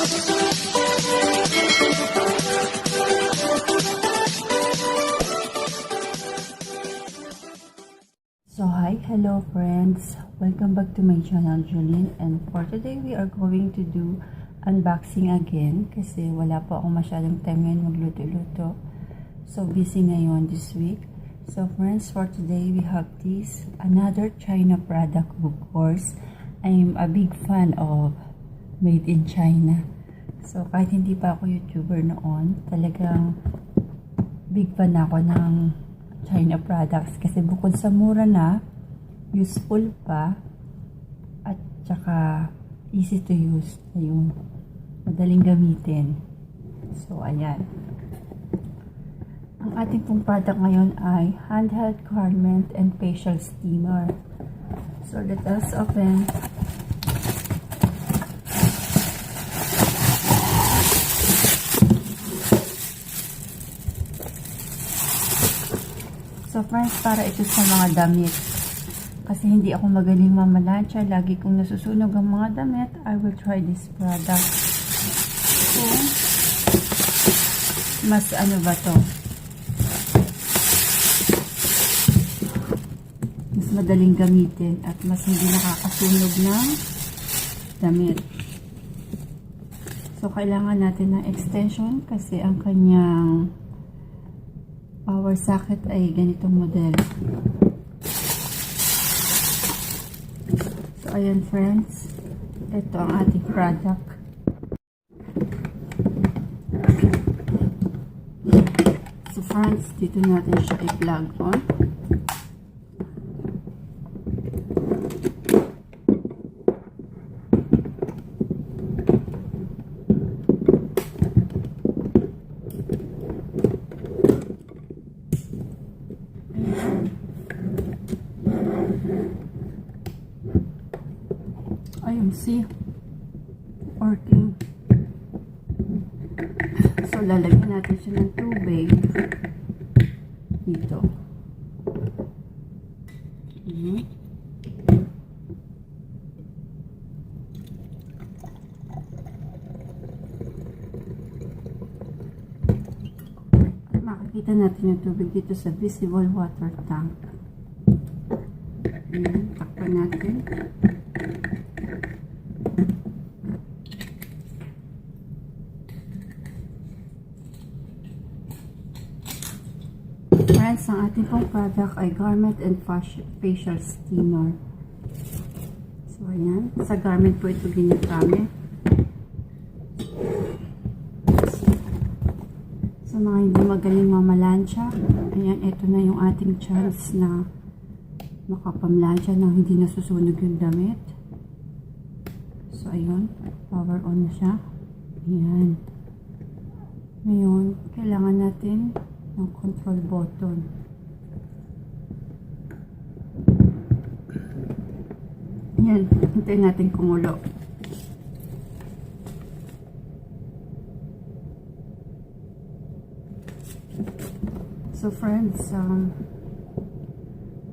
So hi, hello friends, welcome back to my channel Julene, and for today we are going to do unboxing again kasi wala po ako masyadong time ngayon magluto-luto. So busy ngayon this week. So friends, for today we have this, another China product. Of course, I'm a big fan of made in China. So kahit hindi pa ako YouTuber noon, talagang big fan ako ng China products kasi bukod sa mura na, useful pa, at saka easy to use. Ayun, madaling gamitin. So ayan, ang ating pong product ngayon ay handheld garment and facial steamer. So let us open. So friends, para ito sa mga damit. Kasi hindi ako magaling mamalansya. Lagi kong nasusunog ang mga damit. I will try this product. So, mas ano ba to? Mas madaling gamitin at mas hindi nakakasunog ng damit. So, kailangan natin ng extension kasi ang kanyang power socket ay ganitong model. So, ayan friends. Ito ang ating product. So, friends, dito natin siya i-plug on. Ayun, see? Working. So, lalagyan natin siya ng tubig dito. At makikita natin yung tubig dito sa visible water tank. Takpan natin. Friends, ang ating pong product ay garment and facial steamer. So, ayan. Sa garment po ito ginagamit. Sa mga hindi magaling mamalansya, ayan, ito na yung ating chance na makapamlansya nang hindi nasusunog yung damit. So, ayun. Power on na siya. Ayan. Ngayon, kailangan natin ng control button. Ayan, hintayin natin kumulo. So friends,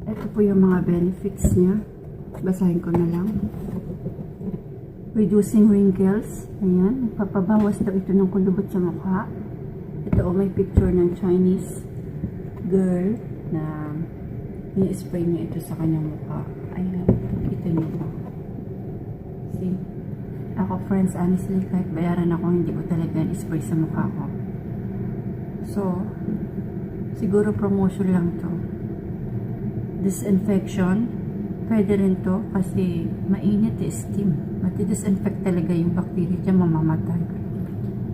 ito po yung mga benefits niya. Basahin ko na lang. Reducing wrinkles. Ayan, papabawas daw ito ng kulubot sa mukha. Ito, may picture ng Chinese girl na i-spray niya ito sa kanyang mukha. Ayan, kita niyo po. See? Ako, friends, honestly, kahit bayaran ako, hindi ko talaga i-spray sa mukha ko. So, siguro promotion lang to. Disinfection, pwede rin to kasi mainit, steam. Mati-disinfect talaga yung bacteria dyan, mamamatay.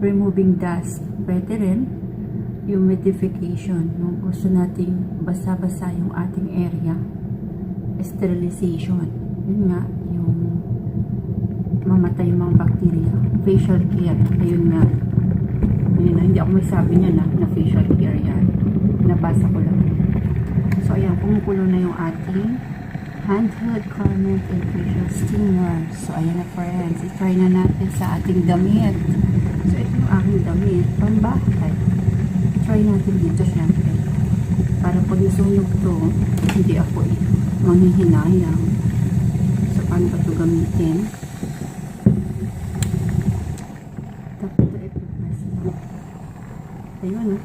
Removing dust, pwede rin. Humidification, nung gusto nating basa-basa yung ating area. Sterilization, yun nga, yung mamatay yung mga bacteria. Facial care, ayun nga. Ayun na, hindi ako may sabi niya na facial care yan. Nabasa ko lang. So ayan, kumukulo na yung ating handheld garment and facial steamer. So ayan na friends, i-try na natin sa ating damit. So ito yung aking damit, pambahay. Try natin dito syempre. Para pag nasunog to, hindi ako manghihinayang. So paano ba ito gamitin? Ayun, oh.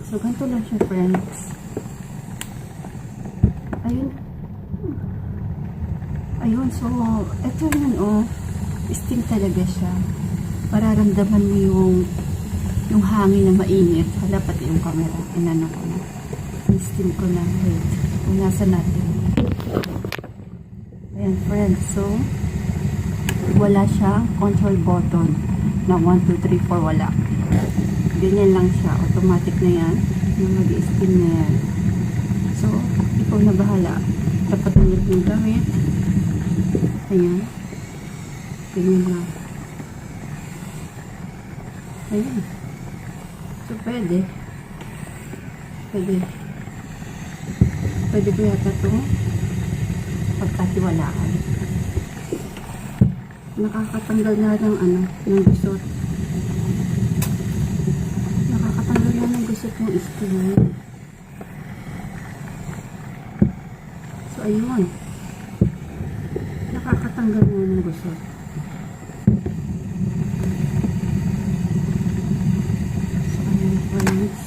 So, ganito lang siya, friends. Ayun. Ayun, so, ito yun, oh. Steam talaga siya. Mararamdaman mo yung hangin na mainit. Hala, pati yung camera. Inano ko na. Steam ko na. Wait. Kung nasa natin. Ayan, friends. So, wala siyang control button na 1, 2, 3, 4. Wala. Ganyan lang siya. Automatic na yan. Yung mag-steam na yan. So, ikaw na bahala. Dapat nilip yung damit. Ayan. Ganyan lang. Ayan. So, pwede. Pwede ko yata ito pagkatiwalaan. Nakakatanggal na ng gusot. Nakakatanggal na ng gusot ng steam. So, ayun. Nakakatanggal na ng gusot. So, ayun, friends.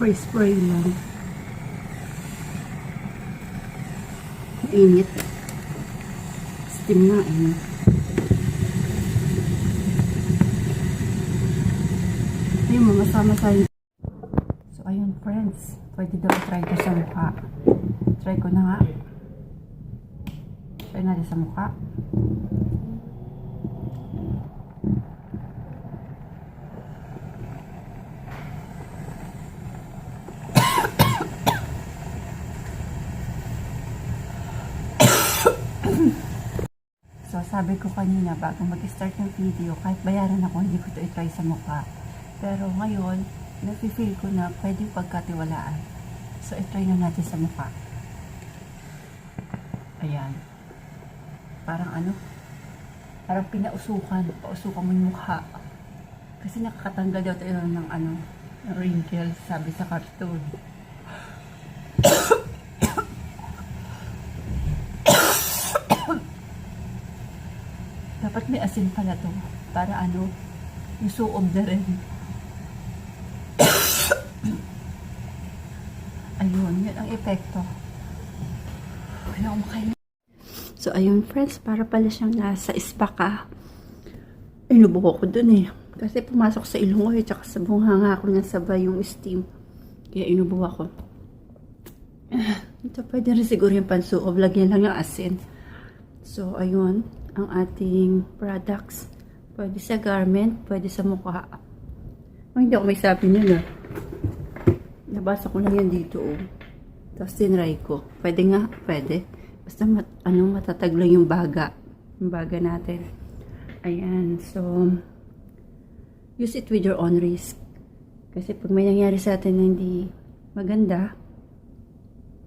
Spray lang. Init. Steam na, eh. Ayun, mamasama tayo. So, ayun, friends. Pwede daw try ko sa mukha. Try ko na nga. Try natin sa mukha. So, sabi ko kanina bago mag-start yung video, kahit bayaran ako, hindi ko ito i-try sa mukha. Pero ngayon, nafe-feel ko na pwede pagkatiwalaan. So, i-try na natin sa mukha. Ayan. Parang parang pinausukan. Pausukan mo yung mukha. Kasi nakakatanggal daw tayo ng ng wrinkles, sabi sa cartoon. Dapat may asin pala to. Para yung suob na rin. Ayun, yun ang epekto. Kaya kumakain. So, ayun friends, para pala siyang nasa spa ka. Inubo ko dun eh. Kasi pumasok sa ilong ko eh, tsaka sa bunghanga ko nasabay yung steam. Kaya inubo ako. Ito pwede rin siguro yung pansuob. Lagyan lang yung asin. So, ayun. Ang ating products. Pwede sa garment, pwede sa mukha. Hindi ako may sabi niya na. Nabasa ko lang yan dito. Oh. Tapos tinry ko. Pwede nga, pwede. Basta matatag lang yung baga. Yung baga natin. Ayan. So, use it with your own risk. Kasi pag may nangyari sa atin na hindi maganda,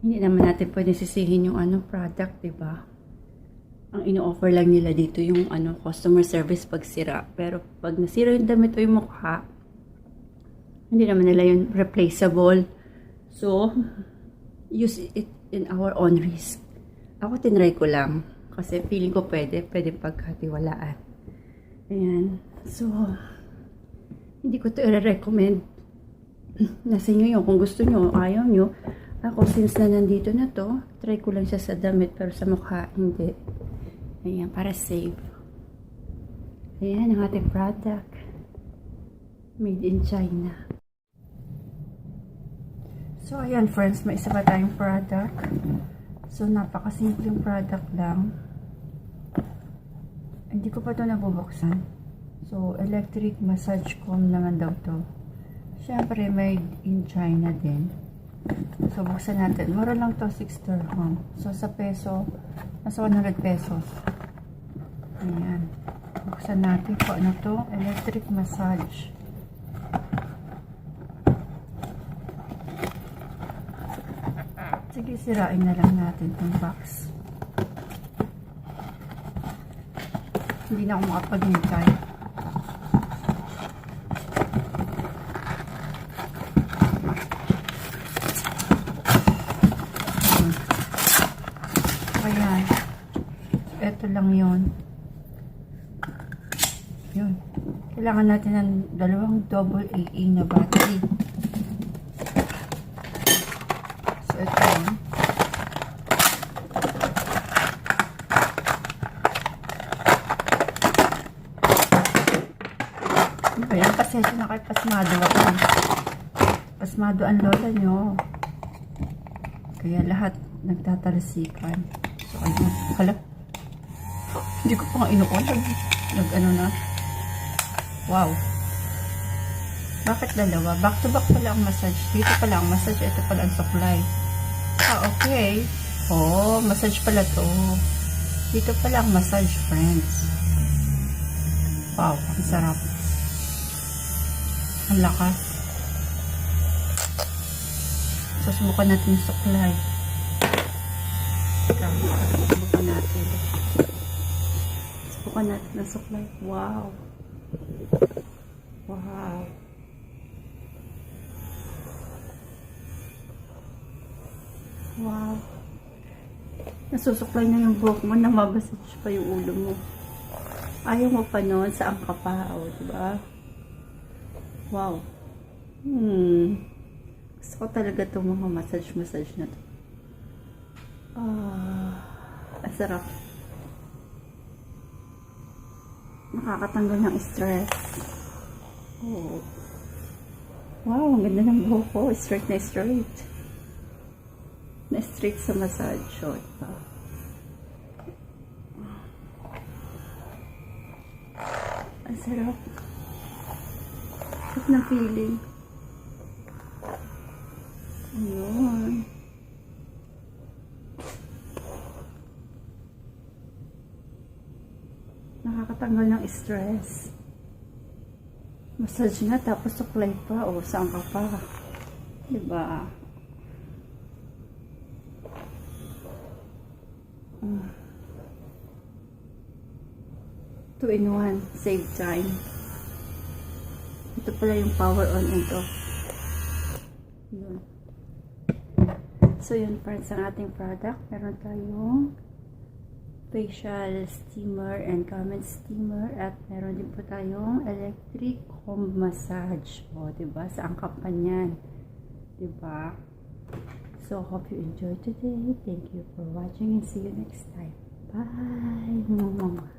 hindi naman natin pwede sisihin yung product, diba? Ang ino-offer lang nila dito yung customer service pag sira. Pero pag nasira yung damit o yung mukha, hindi naman nila yung replaceable. So, use it in our own risk. Ako tinry ko lang. Kasi feeling ko pwede pagkatiwalaan. Ayan. So, hindi ko ito i-recommend. Nasa inyo yun. Kung gusto nyo, ayaw nyo. Ako, since na nandito na to, try ko lang siya sa damit. Pero sa mukha, hindi. Ayan, para safe. Ayan, ang ating product. Made in China. So, ayan friends, may isa pa tayong product. So, napakasimpleng product lang. Hindi ko pa ito nabubuksan. So, electric massage comb naman daw to. Siyempre, made in China din. So, buksan natin. Mura lang to, 6 dirham. So, sa peso, nasa 100 pesos. Ayan. Buksan natin kung ano to. Electric massage. Sige, sirain na lang natin itong box. Hindi na ako makapaghintay. Ayan. Ito lang yun. Yun. Kailangan natin ng dalawang double AA na battery. So, ito. Ayan, pasensya na kayo, pasmado ako. Pasmado ang lola nyo. Kaya lahat nagtatalasikan. So, ayun. Hala. Hindi ko pa nga inuon. Nag-ano na. Wow. Bakit dalawa? Back to back pala ang massage. Dito pala ang massage. Ito pala ang suklay. Ah, okay. Oh, massage pala to. Dito pala ang massage, friends. Wow, ang sarap. Ang lakas. Susubukan natin yung suklay. Subukan natin. Subukan natin ang suklay. Wow. Wow. Wow. Nasusuklay na yung buhok mo, namabasage pa yung ulo mo. Ayaw mo pa nun, saan ka pa, o, diba? Wow. Gusto ko talaga itong mga massage na to. Ang sarap. Nakakatanggal ng stress. Oh. Wow, ang ganda ng buhok ko. Straight na straight. Na straight sa massage. So, diba? Ang sarap. Sarap ng feeling. Ayun. Nakakatanggal ng stress. Massage na, tapos suklay pa. O, saan ka pa? Diba? 2-in-1. Save time. Ito pala yung power on ito. Yun. So, yun friends, ang ating product. Meron tayong facial steamer and comment steamer. At meron din po tayong electric comb massage. O, diba? Sa angkap pa niyan. Diba? So, hope you enjoyed today. Thank you for watching and see you next time. Bye!